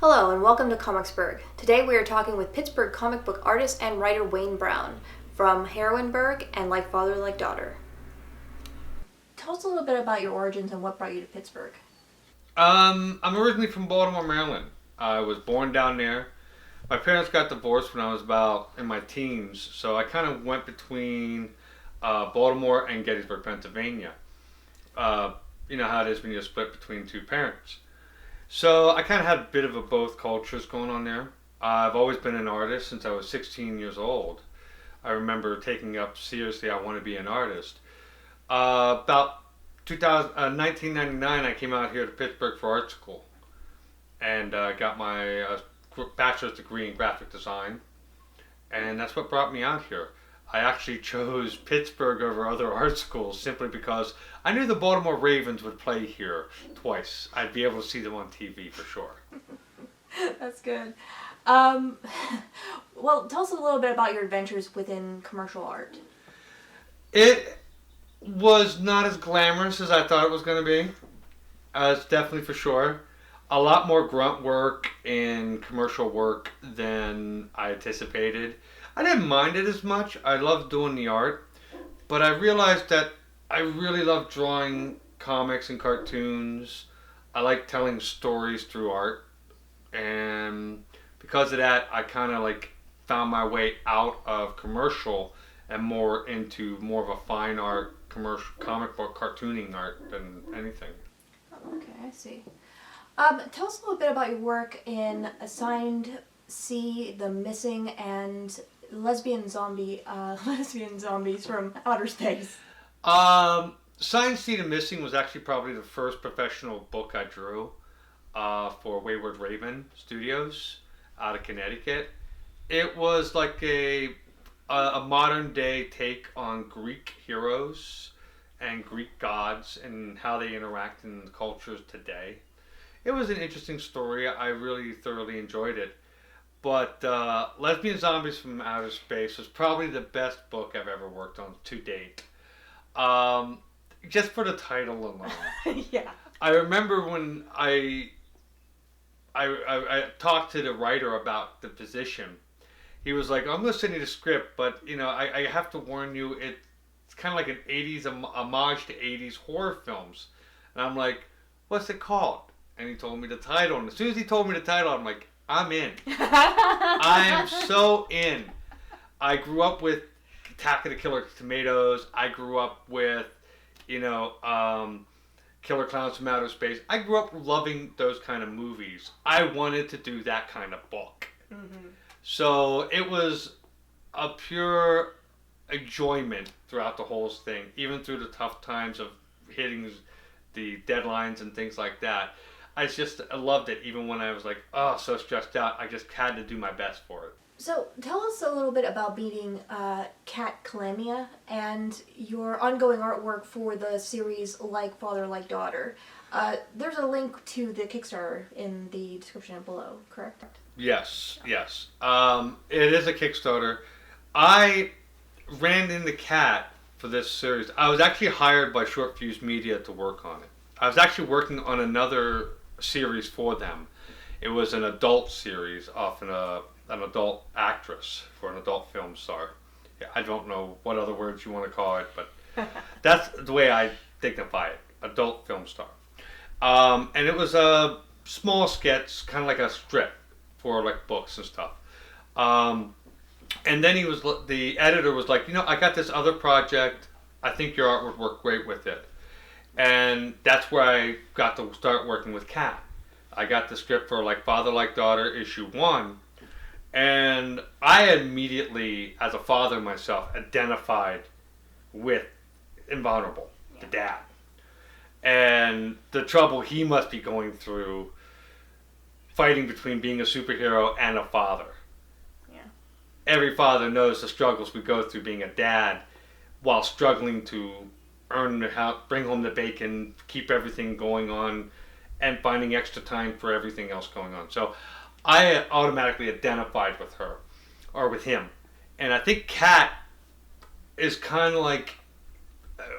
Hello and welcome to Comicsburgh. Today we are talking with Pittsburgh comic book artist and writer Wayne Brown from Heroineburgh and Like Father, Like Daughter. Tell us a little bit about your origins and what brought you to Pittsburgh. I'm originally from Baltimore, Maryland. I was born down there. My parents got divorced when I was about in my teens, so I kind of went between Baltimore and Gettysburg, Pennsylvania. You know how it is when you're split between two parents. So I kind of had a bit of both cultures going on there. I've always been an artist since I was 16 years old. I remember taking up seriously, I want to be an artist. About 1999, I came out here to Pittsburgh for art school and got my bachelor's degree in graphic design. And that's what brought me out here. I actually chose Pittsburgh over other art schools simply because I knew the Baltimore Ravens would play here twice. I'd be able to see them on TV for sure. That's good. Well, tell us a little bit about your adventures within commercial art. It was not as glamorous as I thought it was going to be. It's definitely for sure. A lot more grunt work and commercial work than I anticipated. I didn't mind it as much. I loved doing the art. But I realized that I really love drawing comics and cartoons. I like telling stories through art. And because of that, I kind of found my way out of commercial and more into more of a fine art, commercial, comic book, cartooning art than anything. Okay, I see. Tell us a little bit about your work in Assigned C, The Missing, and lesbian zombies from outer space. Science C, The Missing was actually probably the first professional book I drew for Wayward Raven Studios out of Connecticut. It was like a modern day take on Greek heroes and Greek gods and how they interact in the cultures today. It was an interesting story. I really thoroughly enjoyed it. But Lesbian Zombies from Outer Space was probably the best book I've ever worked on to date. Just for the title alone. Yeah. I remember when I talked to the writer about the position. He was like, I'm going to send you the script, but I have to warn you, it's kind of like an 80s homage to 80s horror films. And I'm like, what's it called? And he told me the title. And as soon as he told me the title, I'm like, I'm in. I am so in. I grew up with Attack of the Killer Tomatoes. I grew up with, Killer Clowns from Outer Space. I grew up loving those kind of movies. I wanted to do that kind of book. Mm-hmm. So it was a pure enjoyment throughout the whole thing, even through the tough times of hitting the deadlines and things like that. I loved it, even when I was so stressed out. I just had to do my best for it. So tell us a little bit about meeting Kat Calamia and your ongoing artwork for the series Like Father, Like Daughter. There's a link to the Kickstarter in the description below, correct? Yes. It is a Kickstarter. I ran into Kat for this series. I was actually hired by Short Fuse Media to work on it. I was actually working on another series for them. It was an adult series of an adult actress for an adult film star. I don't know what other words you want to call it, but that's the way I dignify it. Adult film star. And it was a small sketch, kind of like a strip for books and stuff. And then the editor was like, I got this other project. I think your art would work great with it. And that's where I got to start working with Kat. I got the script for Like Father, Like Daughter, issue 1. And I immediately, as a father myself, identified with Invulnerable, the dad. And the trouble he must be going through fighting between being a superhero and a father. Yeah. Every father knows the struggles we go through being a dad while struggling to earn the house, bring home the bacon, keep everything going on, and finding extra time for everything else going on. So I automatically identified with her, or with him. And I think Kat is kind of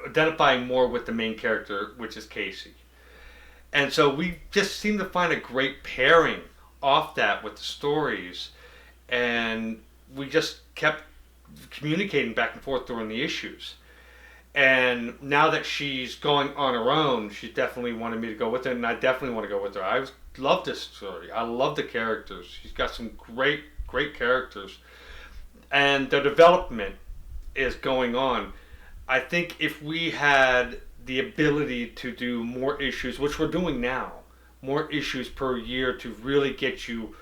identifying more with the main character, which is Casey. And so we just seem to find a great pairing off that with the stories, and we just kept communicating back and forth during the issues. And now that she's going on her own, she definitely wanted me to go with her, and I definitely want to go with her. I love this story. I love the characters. She's got some great, great characters, and the development is going on. I think if we had the ability to do more issues, which we're doing now, more issues per year to really get you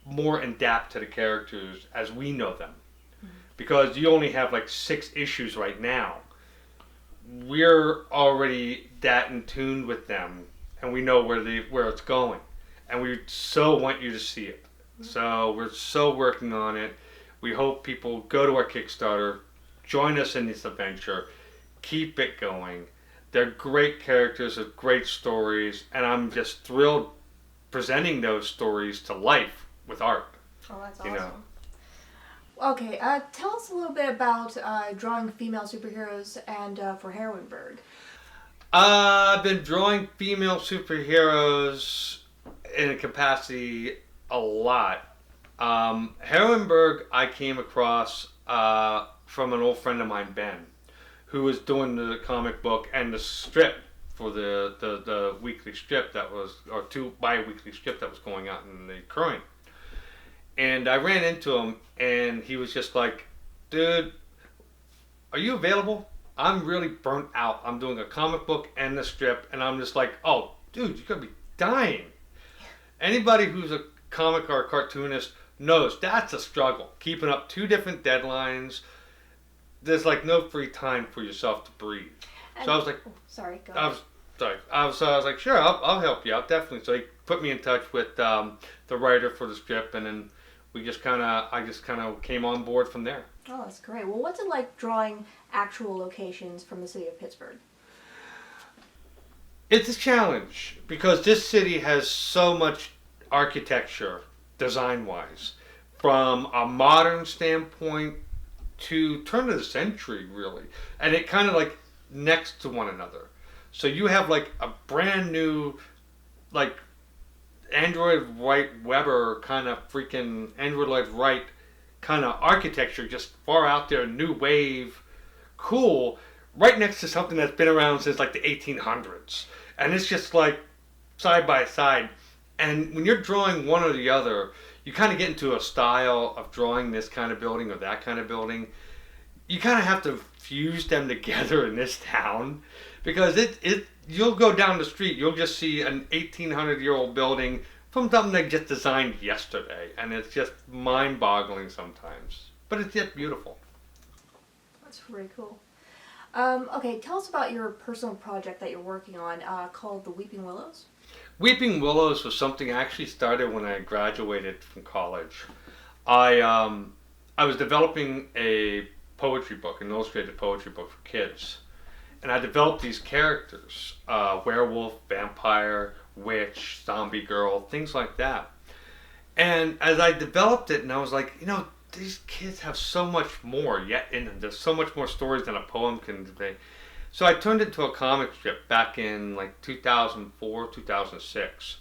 more in depth to the characters as we know them. Because you only have like 6 issues right now. We're already that in tune with them, and we know where it's going, and we so want you to see it. So we're so working on it. We hope people go to our Kickstarter, join us in this adventure, keep it going. They're great characters with great stories, and I'm just thrilled presenting those stories to life with art. Oh, that's awesome. Okay, tell us a little bit about drawing female superheroes and for Heroineburgh. I've been drawing female superheroes in a capacity a lot. Heroineburgh I came across from an old friend of mine, Ben, who was doing the comic book and the strip for the weekly strip that was, or 2 bi-weekly strip that was going out in the current. And I ran into him, and he was just like, dude, are you available? I'm really burnt out. I'm doing a comic book and the strip, and I'm just like, oh, dude, you're going to be dying. Anybody who's a comic or a cartoonist knows that's a struggle. Keeping up 2 different deadlines. There's like no free time for yourself to breathe. And so I was like, sorry, go ahead. I was like, sure, I'll help you out, definitely. So he put me in touch with the writer for the strip, and then I just kind of came on board from there. Oh, that's great. Well, what's it like drawing actual locations from the city of Pittsburgh? It's a challenge because this city has so much architecture, design-wise, from a modern standpoint to turn of the century, really, and it kind of like next to one another. So you have like a brand new, like Android Wright Weber kind of freaking Android Wright kind of architecture, just far out there, new wave, cool, right next to something that's been around since like the 1800s, and it's just like side by side. And when you're drawing one or the other, you kind of get into a style of drawing this kind of building or that kind of building. You kind of have to fuse them together in this town, because you'll go down the street, you'll just see an 1800-year-old building from something they just designed yesterday, and it's just mind-boggling sometimes. But it's yet beautiful. That's really cool. Okay, tell us about your personal project that you're working on called The Weeping Willows. Weeping Willows was something I actually started when I graduated from college. I was developing a poetry book, an illustrated poetry book for kids. And I developed these characters, werewolf, vampire, witch, zombie girl, things like that. And as I developed it, and I was like, these kids have so much more yet in them. There's so much more stories than a poem can convey. So I turned it into a comic strip back in like 2004, 2006.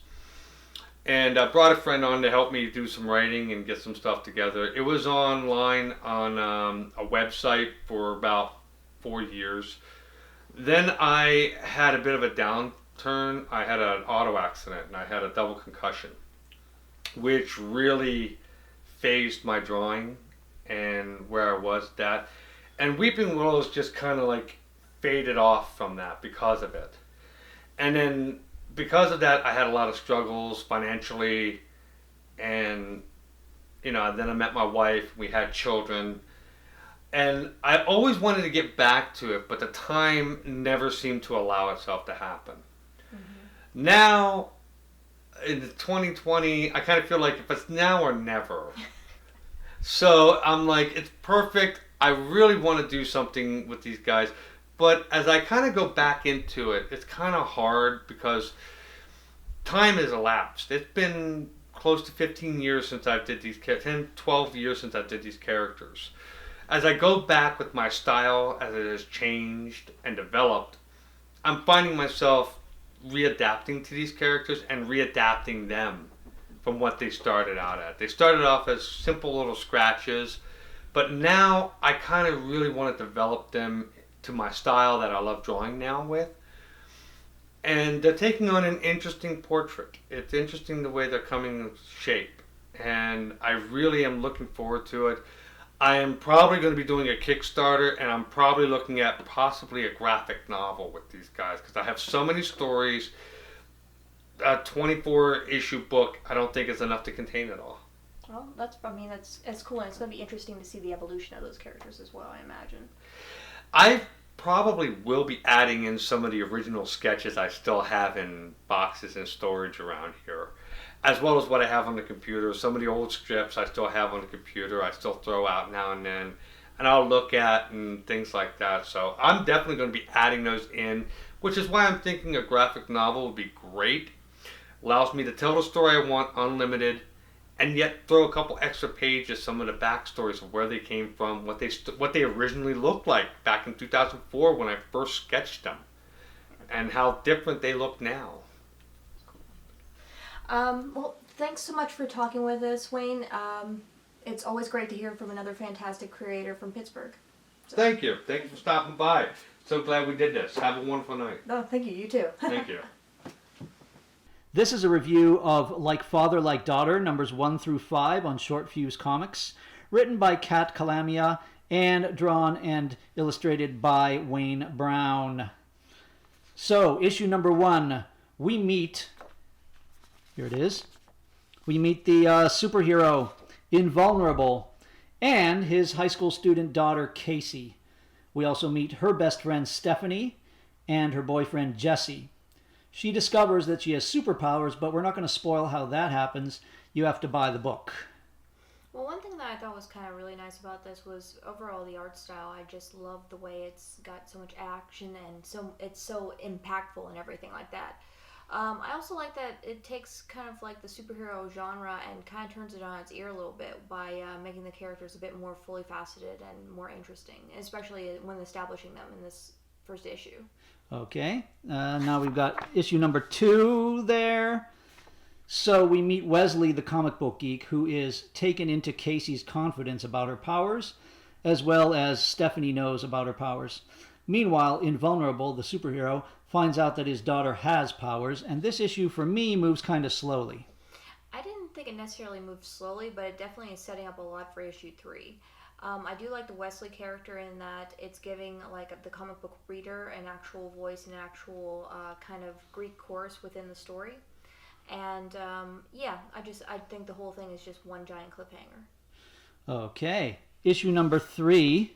And I brought a friend on to help me do some writing and get some stuff together. It was online on a website for about 4 years. Then I had a bit of a downturn. I had an auto accident and I had a double concussion, which really phased my drawing and where I was at that. And Weeping Willows just kind of like faded off from that because of it. And then because of that, I had a lot of struggles financially, and then I met my wife, we had children, and I always wanted to get back to it, but the time never seemed to allow itself to happen. Mm-hmm. Now, in 2020, I kind of feel like if it's now or never. So I'm like, it's perfect. I really want to do something with these guys. But as I kind of go back into it, it's kind of hard because time has elapsed. It's been close to 15 years since I did these 10, 12 years since I did these characters. As I go back with my style, as it has changed and developed, I'm finding myself readapting to these characters and readapting them from what they started out at. They started off as simple little scratches, but now I kind of really want to develop them to my style that I love drawing now with. And they're taking on an interesting portrait. It's interesting the way they're coming into shape. And I really am looking forward to it. I am probably going to be doing a Kickstarter, and I'm probably looking at possibly a graphic novel with these guys because I have so many stories. A 24-issue book, I don't think is enough to contain it all. Well, that's cool, and it's going to be interesting to see the evolution of those characters as well, I imagine. I probably will be adding in some of the original sketches I still have in boxes and storage around here, as well as what I have on the computer. Some of the old scripts I still have on the computer, I still throw out now and then, and I'll look at and things like that. So I'm definitely going to be adding those in, which is why I'm thinking a graphic novel would be great. Allows me to tell the story I want unlimited, and yet throw a couple extra pages, some of the backstories of where they came from, what they originally looked like back in 2004 when I first sketched them, and how different they look now. Well, thanks so much for talking with us, Wayne. It's always great to hear from another fantastic creator from Pittsburgh. So. Thank you. Thank you for stopping by. So glad we did this. Have a wonderful night. Oh, thank you. You too. Thank you. This is a review of Like Father, Like Daughter, numbers 1 through 5 on Short Fuse Comics, written by Kat Calamia and drawn and illustrated by Wayne Brown. So, issue number 1, we meet, here it is, we meet the superhero Invulnerable and his high school student daughter Casey. We also meet her best friend Stephanie and her boyfriend Jesse. She discovers that she has superpowers, but we're not going to spoil how that happens. You have to buy the book. Well, one thing that I thought was kind of really nice about this was overall the art style. I just love the way it's got so much action and it's so impactful and everything like that. I also like that it takes kind of like the superhero genre and kind of turns it on its ear a little bit by making the characters a bit more fully faceted and more interesting, especially when establishing them in this first issue. Okay, now we've got issue number 2 there. So we meet Wesley, the comic book geek, who is taken into Casey's confidence about her powers, as well as Stephanie knows about her powers. Meanwhile, Invulnerable, the superhero, finds out that his daughter has powers, and this issue, for me, moves kind of slowly. I didn't think it necessarily moved slowly, but it definitely is setting up a lot for issue 3. I do like the Wesley character in that it's giving like the comic book reader an actual voice and an actual kind of Greek chorus within the story. And I think the whole thing is just one giant cliffhanger. Okay, issue number 3.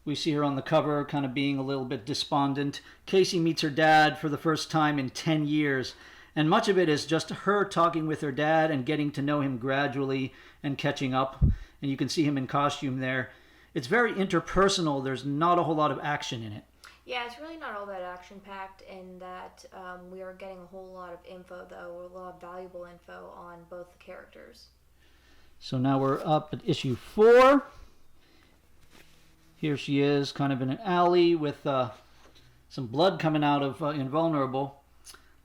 We see her on the cover kind of being a little bit despondent. Casey meets her dad for the first time in 10 years. And much of it is just her talking with her dad and getting to know him gradually and catching up. And you can see him in costume there. It's very interpersonal. There's not a whole lot of action in it. Yeah, it's really not all that action-packed in that we are getting a whole lot of info, though, a lot of valuable info on both the characters. So now we're up at issue 4. Here she is, kind of in an alley with some blood coming out of Invulnerable.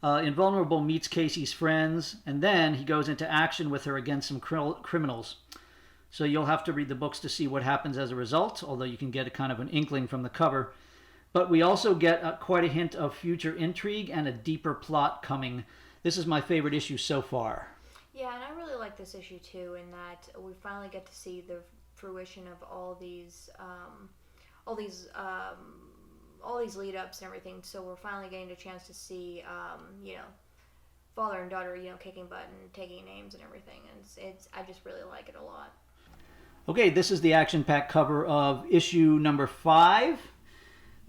Invulnerable meets Casey's friends, and then he goes into action with her against some criminals. So you'll have to read the books to see what happens as a result, although you can get a kind of an inkling from the cover. But we also get quite a hint of future intrigue and a deeper plot coming. This is my favorite issue so far. Yeah, and I really like this issue too, in that we finally get to see the fruition of all these lead-ups and everything. So we're finally getting a chance to see, father and daughter, kicking butt and taking names and everything. And I just really like it a lot. Okay, this is the action-packed cover of issue number 5.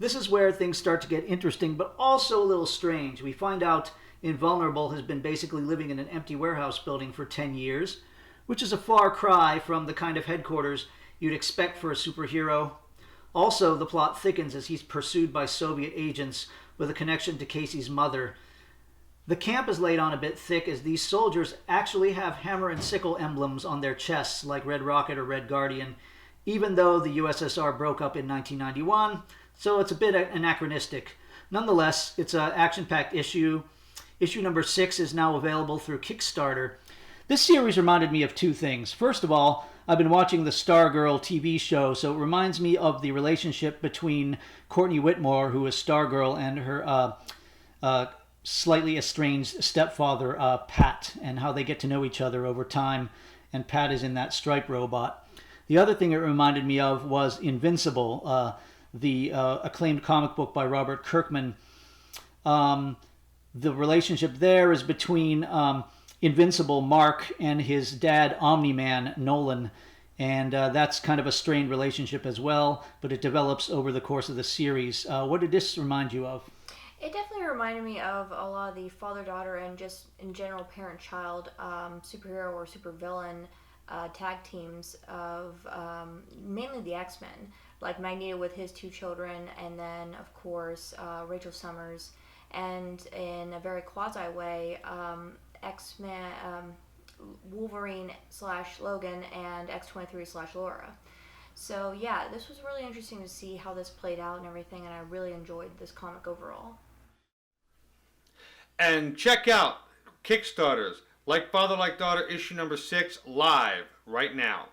This is where things start to get interesting, but also a little strange. We find out Invulnerable has been basically living in an empty warehouse building for 10 years, which is a far cry from the kind of headquarters you'd expect for a superhero. Also, the plot thickens as he's pursued by Soviet agents with a connection to Casey's mother. The camp is laid on a bit thick as these soldiers actually have hammer and sickle emblems on their chests like Red Rocket or Red Guardian, even though the USSR broke up in 1991, so it's a bit anachronistic. Nonetheless, it's an action-packed issue. Issue number 6 is now available through Kickstarter. This series reminded me of two things. First of all, I've been watching the Stargirl TV show, so it reminds me of the relationship between Courtney Whitmore, who is Stargirl, and her slightly estranged stepfather, Pat, and how they get to know each other over time. And Pat is in that Stripe robot. The other thing it reminded me of was Invincible, the acclaimed comic book by Robert Kirkman. The relationship there is between Invincible Mark and his dad Omni-Man Nolan, and that's kind of a strained relationship as well, but it develops over the course of the series. What did this remind you of? It definitely reminded me of a lot of the father-daughter and just in general parent-child superhero or supervillain tag teams of mainly the X-Men, like Magneto with his two children, and then of course Rachel Summers, and in a very quasi way X-Men, Wolverine / Logan, and X-23 / Laura. So yeah, this was really interesting to see how this played out and everything, and I really enjoyed this comic overall. And check out Kickstarter's Like Father, Like Daughter issue number 6 live right now.